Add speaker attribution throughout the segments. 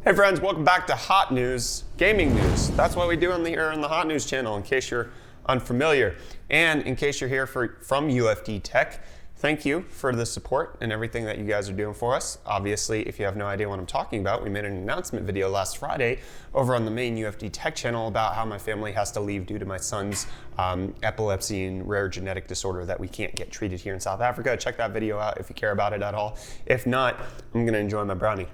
Speaker 1: Hey friends, welcome back to Hot News, gaming news. That's what we do here on the Hot News channel, in case you're unfamiliar. And in case you're here from UFD Tech, thank you for the support and everything that you guys are doing for us. Obviously, if you have no idea what I'm talking about, we made an announcement video last Friday over on the main UFD Tech channel about how my family has to leave due to my son's epilepsy and rare genetic disorder that we can't get treated here in South Africa. Check that video out if you care about it at all. If not, I'm gonna enjoy my brownie.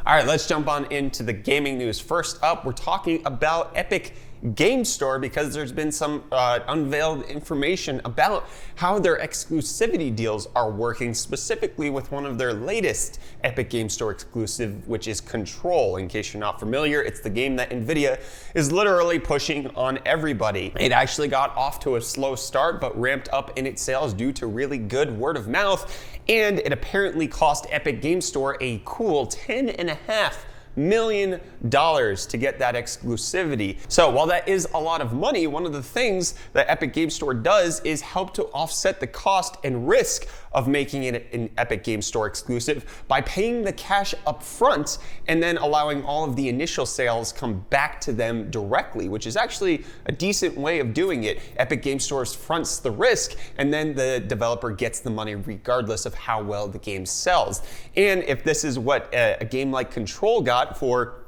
Speaker 1: All right, let's jump on into the gaming news. First up, we're talking about Epic Game Store because there's been some unveiled information about how their exclusivity deals are working, specifically with one of their latest Epic Game Store exclusive, which is Control. In case you're not familiar, it's the game that Nvidia is literally pushing on everybody. It actually got off to a slow start, but ramped up in its sales due to really good word of mouth, and it apparently cost Epic Game Store a cool $10.5 million to get that exclusivity. So while that is a lot of money, one of the things that Epic Game Store does is help to offset the cost and risk of making it an Epic Game Store exclusive by paying the cash up front and then allowing all of the initial sales come back to them directly, which is actually a decent way of doing it. Epic Game Store fronts the risk and then the developer gets the money regardless of how well the game sells. And if this is what a game like Control got for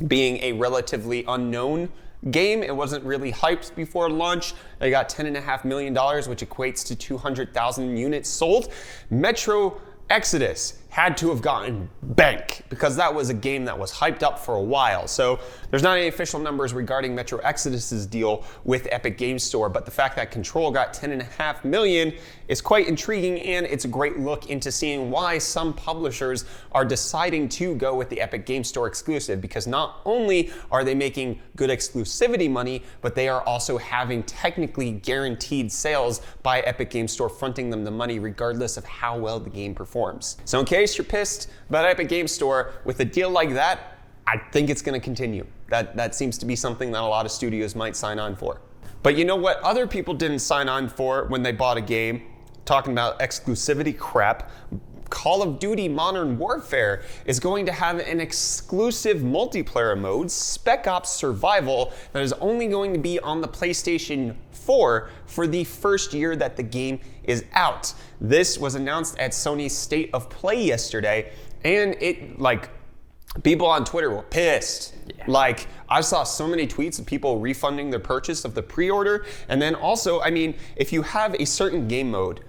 Speaker 1: being a relatively unknown game, it wasn't really hyped before launch. They got $10.5 million, which equates to 200,000 units sold. Metro Exodus had to have gotten bank because that was a game that was hyped up for a while. So there's not any official numbers regarding Metro Exodus's deal with Epic Game Store, but the fact that Control got $10.5 million is quite intriguing, and it's a great look into seeing why some publishers are deciding to go with the Epic Game Store exclusive, because not only are they making good exclusivity money, but they are also having technically guaranteed sales by Epic Game Store fronting them the money regardless of how well the game performs. So in case you're pissed about Epic Game Store, with a deal like that, I think it's going to continue. That seems to be something that a lot of studios might sign on for. But you know what other people didn't sign on for when they bought a game? Talking about exclusivity crap, Call of Duty Modern Warfare is going to have an exclusive multiplayer mode, Spec Ops Survival, that is only going to be on the PlayStation 4 for the first year that the game is out. This was announced at Sony's State of Play yesterday, and people on Twitter were pissed. Yeah. I saw so many tweets of people refunding their purchase of the pre-order, and then also, if you have a certain game mode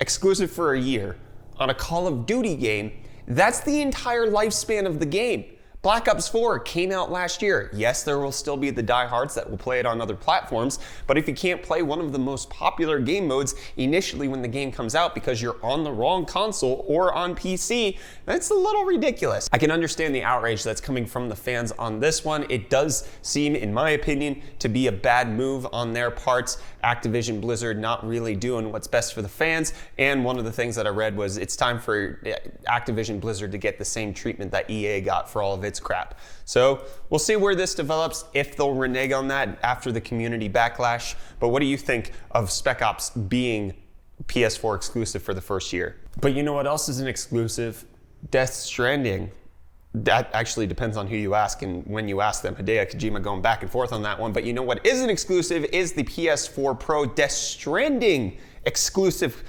Speaker 1: exclusive for a year on a Call of Duty game, that's the entire lifespan of the game. Black Ops 4 came out last year. Yes, there will still be the diehards that will play it on other platforms, but if you can't play one of the most popular game modes initially when the game comes out because you're on the wrong console or on PC, that's a little ridiculous. I can understand the outrage that's coming from the fans on this one. It does seem, in my opinion, to be a bad move on their parts. Activision Blizzard not really doing what's best for the fans, and one of the things that I read was it's time for Activision Blizzard to get the same treatment that EA got for all of its crap. So we'll see where this develops, if they'll renege on that after the community backlash. But what do you think of Spec Ops being PS4 exclusive for the first year? But you know what else is an exclusive? Death Stranding. That actually depends on who you ask and when you ask them. Hideo Kojima going back and forth on that one. But you know what isn't exclusive is the PS4 Pro Death Stranding exclusive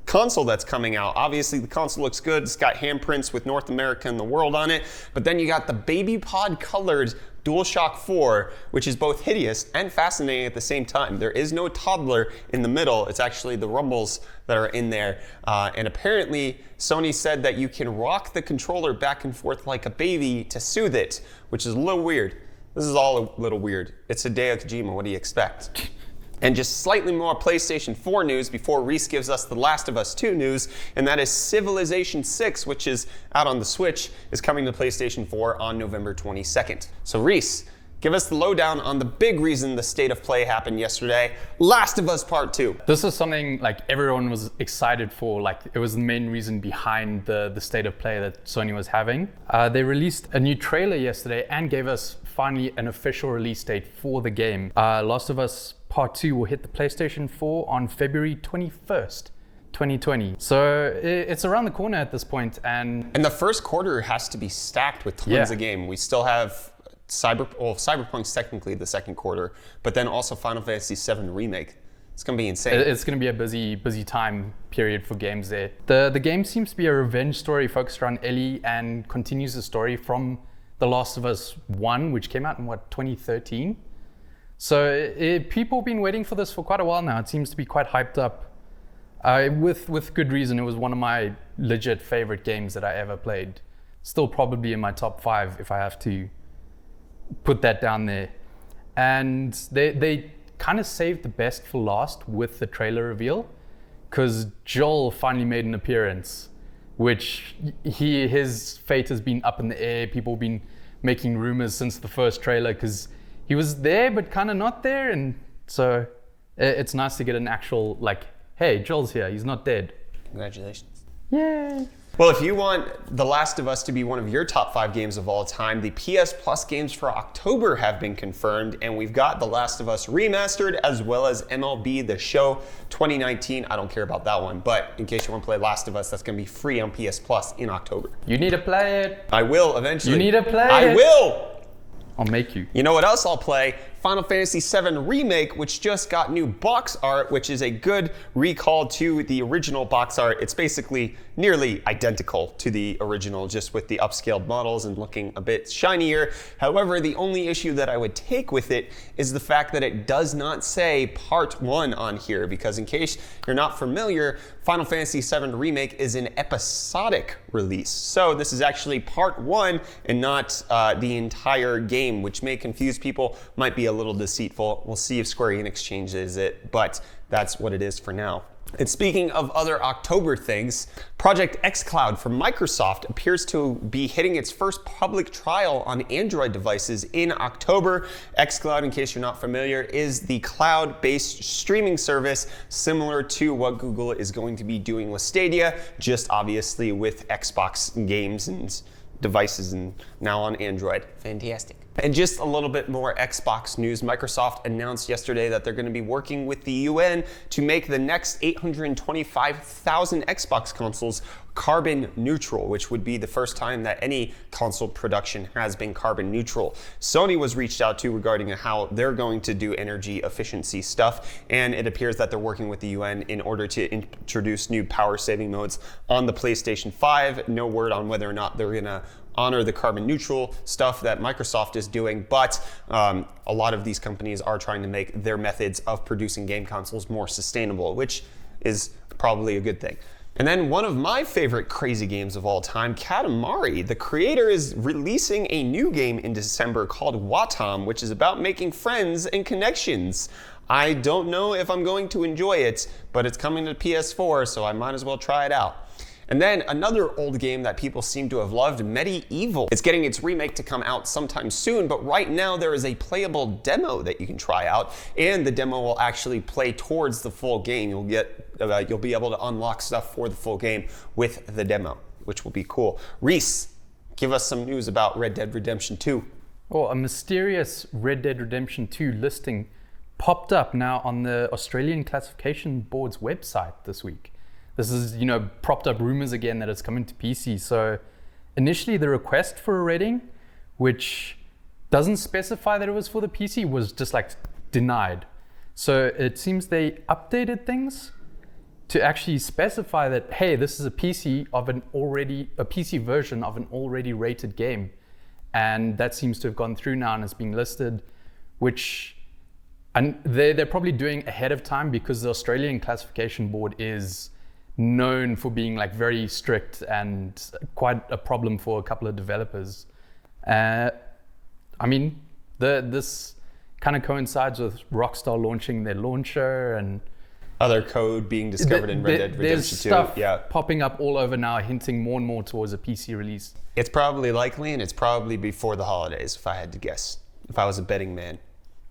Speaker 1: console that's coming out. Obviously the console looks good. It's got handprints with North America and the world on it, but then you got the baby pod colored DualShock 4, which is both hideous and fascinating at the same time. There is no toddler in the middle. It's actually the rumbles that are in there. And apparently Sony said that you can rock the controller back and forth like a baby to soothe it, which is a little weird. This is all a little weird. It's Hideo Kojima, what do you expect? And just slightly more PlayStation 4 news before Reece gives us The Last of Us 2 news, and that is Civilization VI, which is out on the Switch, is coming to PlayStation 4 on November 22nd. So Reece, give us the lowdown on the big reason the State of Play happened yesterday, Last of Us Part 2.
Speaker 2: This is something everyone was excited for. It was the main reason behind the State of Play that Sony was having. They released a new trailer yesterday and gave us finally an official release date for the game. Last of Us Part 2 will hit the PlayStation 4 on February 21st. 2020. So it's around the corner at this point, and
Speaker 1: the first quarter has to be stacked with tons of game. We still have Cyberpunk's technically the second quarter, but then also Final Fantasy VII Remake. It's going to be insane.
Speaker 2: It's going to be a busy time period for games there. The game seems to be a revenge story focused around Ellie and continues the story from The Last of Us 1, which came out in 2013. So people have been waiting for this for quite a while now. It seems to be quite hyped up. With good reason. It was one of my legit favorite games that I ever played. Still probably in my top 5 if I have to put that down there. And they kind of saved the best for last with the trailer reveal, because Joel finally made an appearance, which his fate has been up in the air. People have been making rumors since the first trailer, because he was there but kind of not there, and so it's nice to get an actual, like, hey, Joel's here, he's not dead.
Speaker 1: Congratulations.
Speaker 2: Yay.
Speaker 1: Well, if you want The Last of Us to be one of your top 5 games of all time, the PS Plus games for October have been confirmed, and we've got The Last of Us Remastered as well as MLB The Show 2019. I don't care about that one, but in case you want to play Last of Us, that's going to be free on PS Plus in October.
Speaker 2: You need to play it.
Speaker 1: I will eventually.
Speaker 2: You need to play it.
Speaker 1: I will.
Speaker 2: I'll make you.
Speaker 1: You know what else I'll play? Final Fantasy VII Remake, which just got new box art, which is a good recall to the original box art. It's basically nearly identical to the original, just with the upscaled models and looking a bit shinier. However, the only issue that I would take with it is the fact that it does not say Part 1 on here, because in case you're not familiar, Final Fantasy VII Remake is an episodic release. So this is actually Part 1 and not the entire game, which may confuse people, might be a little deceitful. We'll see if Square Enix changes it, but that's what it is for now. And speaking of other October things, Project xCloud from Microsoft appears to be hitting its first public trial on Android devices in October. xCloud, in case you're not familiar, is the cloud-based streaming service similar to what Google is going to be doing with Stadia, just obviously with Xbox games and devices and now on Android. Fantastic. And just a little bit more Xbox news. Microsoft announced yesterday that they're going to be working with the UN to make the next 825,000 Xbox consoles carbon neutral, which would be the first time that any console production has been carbon neutral. Sony was reached out to regarding how they're going to do energy efficiency stuff, and it appears that they're working with the UN in order to introduce new power saving modes on the PlayStation 5. No word on whether or not they're going to honor the carbon neutral stuff that Microsoft is doing, but a lot of these companies are trying to make their methods of producing game consoles more sustainable, which is probably a good thing. And then one of my favorite crazy games of all time, Katamari. The creator is releasing a new game in December called Wattam, which is about making friends and connections. I don't know if I'm going to enjoy it, but it's coming to PS4, so I might as well try it out. And then another old game that people seem to have loved, MediEvil. It's getting its remake to come out sometime soon, but right now there is a playable demo that you can try out, and the demo will actually play towards the full game. You'll be able to unlock stuff for the full game with the demo, which will be cool. Reece, give us some news about Red Dead Redemption 2.
Speaker 2: Oh, a mysterious Red Dead Redemption 2 listing popped up now on the Australian Classification Board's website this week. This is, propped up rumors again that it's coming to PC. So initially the request for a rating, which doesn't specify that it was for the PC, was just like denied. So it seems they updated things to actually specify that, hey, this is a PC version of an already rated game. And that seems to have gone through now and is being listed, which, and they're probably doing ahead of time because the Australian Classification Board is known for being like very strict and quite a problem for a couple of developers. This kind of coincides with Rockstar launching their launcher and
Speaker 1: other code being discovered in Red Dead Redemption 2.
Speaker 2: There's stuff popping up all over now, hinting more and more towards a PC release.
Speaker 1: It's probably likely, and it's probably before the holidays, if I had to guess, if I was a betting man.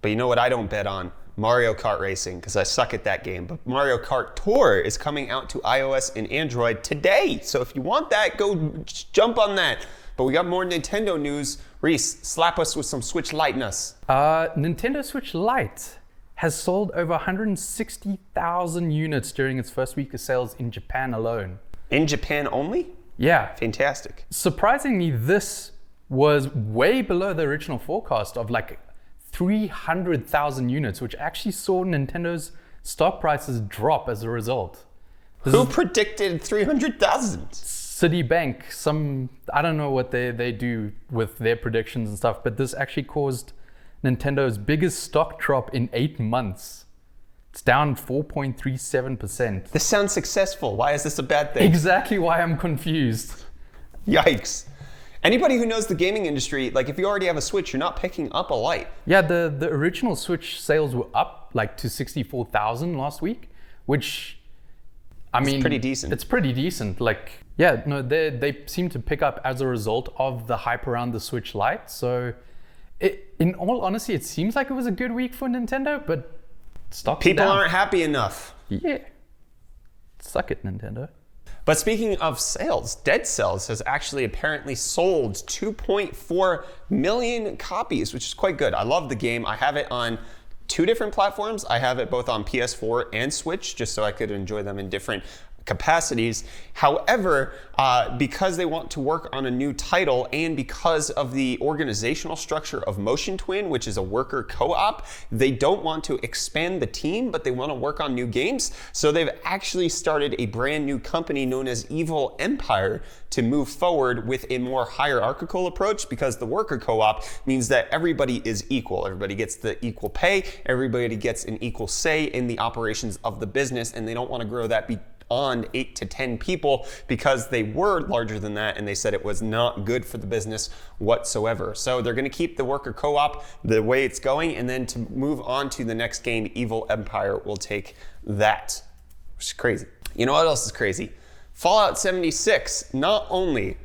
Speaker 1: But you know what I don't bet on? Mario Kart Racing, because I suck at that game. But Mario Kart Tour is coming out to iOS and Android today. So if you want that, go jump on that. But we got more Nintendo news. Reece, slap us with some Switch Lite-ness.
Speaker 2: Nintendo Switch Lite has sold over 160,000 units during its first week of sales in Japan alone.
Speaker 1: In Japan only?
Speaker 2: Yeah.
Speaker 1: Fantastic.
Speaker 2: Surprisingly, this was way below the original forecast of like 300,000 units, which actually saw Nintendo's stock prices drop as a result.
Speaker 1: Who predicted 300,000?
Speaker 2: Citibank, I don't know what they do with their predictions and stuff, but this actually caused Nintendo's biggest stock drop in 8 months. It's down 4.37%.
Speaker 1: This sounds successful. Why is this a bad thing?
Speaker 2: Exactly why I'm confused.
Speaker 1: Yikes. Anybody who knows the gaming industry, like if you already have a Switch, you're not picking up a Lite.
Speaker 2: Yeah, the original Switch sales were up like to 64,000 last week, which, I mean,
Speaker 1: pretty decent.
Speaker 2: It's pretty decent. Like, yeah, no, they seem to pick up as a result of the hype around the Switch Lite. So, in all honesty, it seems like it was a good week for Nintendo, but stocks
Speaker 1: people
Speaker 2: down.
Speaker 1: aren't happy enough.
Speaker 2: Yeah, suck it, Nintendo.
Speaker 1: But speaking of sales, Dead Cells has actually apparently sold 2.4 million copies, which is quite good. I love the game. I have it on 2 different platforms. I have it both on PS4 and Switch, just so I could enjoy them in different capacities. However, because they want to work on a new title and because of the organizational structure of Motion Twin, which is a worker co-op, they don't want to expand the team, but they want to work on new games. So they've actually started a brand new company known as Evil Empire to move forward with a more hierarchical approach, because the worker co-op means that everybody is equal. Everybody gets the equal pay, everybody gets an equal say in the operations of the business, and they don't want to grow that on 8 to 10 people because they were larger than that and they said it was not good for the business whatsoever. So they're going to keep the worker co-op the way it's going, and then to move on to the next game, Evil Empire will take that, which is crazy. You know what else is crazy? Fallout 76 not only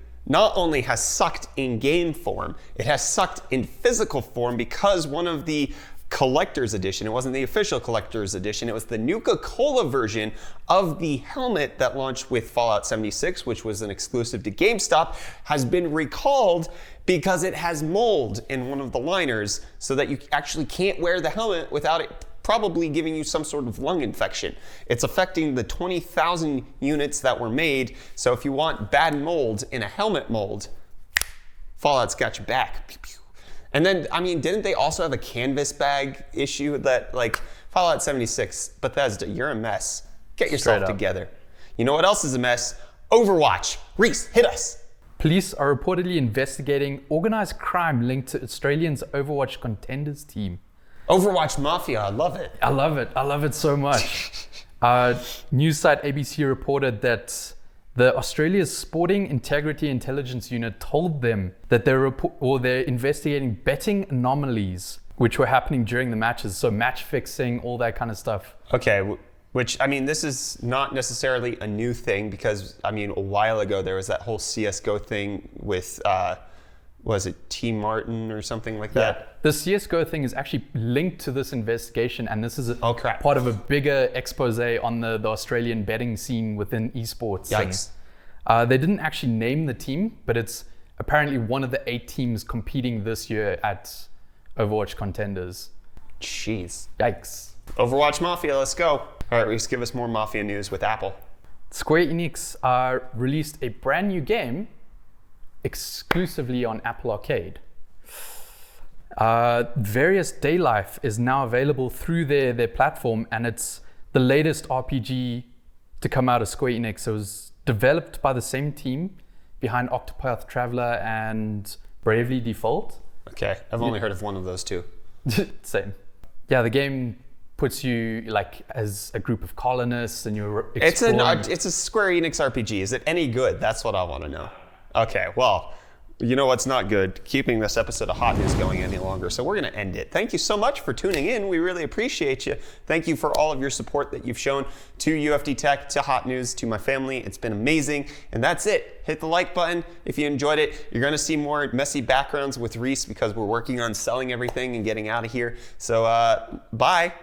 Speaker 1: has sucked in game form, it has sucked in physical form, because one of the collector's edition, it wasn't the official collector's edition, it was the Nuka-Cola version of the helmet that launched with Fallout 76, which was an exclusive to GameStop, has been recalled because it has mold in one of the liners, so that you actually can't wear the helmet without it probably giving you some sort of lung infection. It's affecting the 20,000 units that were made, so if you want bad mold in a helmet mold, Fallout's got your back. Pew, pew. And then, I mean, didn't they also have a canvas bag issue that, like, Fallout 76, Bethesda, you're a mess. Get yourself together. You know what else is a mess? Overwatch. Reece, hit us.
Speaker 2: Police are reportedly investigating organized crime linked to Australians' Overwatch contenders team.
Speaker 1: Overwatch Mafia, I love it.
Speaker 2: I love it. I love it so much. News site ABC reported that the Australia's Sporting Integrity Intelligence Unit told them that they're investigating betting anomalies which were happening during the matches. So match fixing, all that kind of stuff.
Speaker 1: Okay, which, I mean, this is not necessarily a new thing, because, I mean, a while ago there was that whole CSGO thing with, was it T. Martin or something like that?
Speaker 2: The CSGO thing is actually linked to this investigation, and this is
Speaker 1: crap.
Speaker 2: part of a bigger expose on the Australian betting scene within esports.
Speaker 1: Yikes.
Speaker 2: And, they didn't actually name the team, but it's apparently one of the 8 teams competing this year at Overwatch Contenders.
Speaker 1: Jeez.
Speaker 2: Yikes.
Speaker 1: Overwatch Mafia, let's go. All right, Reece, give us more Mafia news with Apple.
Speaker 2: Square Enix released a brand new game exclusively on Apple Arcade. Various Daylife is now available through their platform, and it's the latest RPG to come out of Square Enix. It was developed by the same team behind Octopath Traveler and Bravely Default.
Speaker 1: Okay, I've only heard of one of those two.
Speaker 2: Same. Yeah, the game puts you like as a group of colonists, and you're exploring.
Speaker 1: It's a Square Enix RPG. Is it any good? That's what I want to know. Okay, well, you know what's not good? Keeping this episode of Hot News going any longer, so we're going to end it. Thank you so much for tuning in. We really appreciate you. Thank you for all of your support that you've shown to UFD Tech, to Hot News, to my family. It's been amazing, and that's it. Hit the like button if you enjoyed it. You're going to see more messy backgrounds with Reece because we're working on selling everything and getting out of here. So, bye.